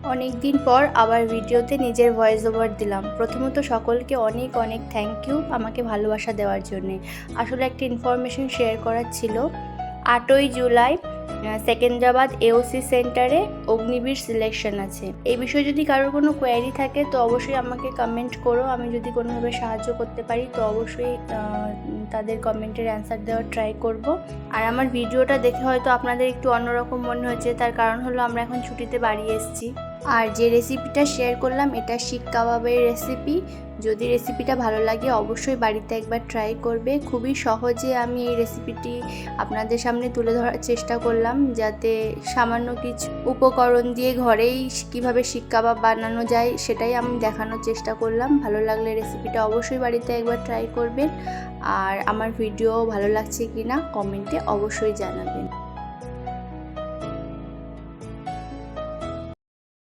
অনেক দিন পর আবার ভিডিওতে নিজের ভয়েস ওভার দিলাম। প্রথমত সকলকে অনেক অনেক থ্যাংক ইউ আমাকে ভালোবাসা দেওয়ার জন্যে। আসলে একটা ইনফরমেশন শেয়ার করার ছিল। 8ই জুলাই সেকেন্দ্রাবাদ এওসি সেন্টারে অগ্নিবীর সিলেকশন আছে। এই বিষয়ে যদি কারোর কোনো কোয়ারি থাকে তো অবশ্যই আমাকে কমেন্ট করো। আমি যদি কোনোভাবে সাহায্য করতে পারি তো অবশ্যই তাদের কমেন্টের অ্যান্সার দেওয়ার ট্রাই করব। আর আমার ভিডিওটা দেখে হয়তো আপনাদের একটু অন্যরকম মনে হচ্ছে, তার কারণ হলো আমরা এখন ছুটিতে বাড়ি এসেছি। আর যে রেসিপিটা শেয়ার করলাম এটা শিক কাবাবের রেসিপি। যদি রেসিপিটা ভালো লাগে অবশ্যই বাড়িতে একবার ট্রাই করবে। খুবই সহজে আমি এই রেসিপিটি আপনাদের সামনে তুলে ধরার চেষ্টা করলাম, যাতে সামান্য কিছু উপকরণ দিয়ে ঘরেই কীভাবে শিক কাবাব বানানো যায় সেটাই আমি দেখানোর চেষ্টা করলাম। ভালো লাগলে রেসিপিটা অবশ্যই বাড়িতে একবার ট্রাই করবেন। আর আমার ভিডিও ভালো লাগছে কি না কমেন্টে অবশ্যই জানাবেন।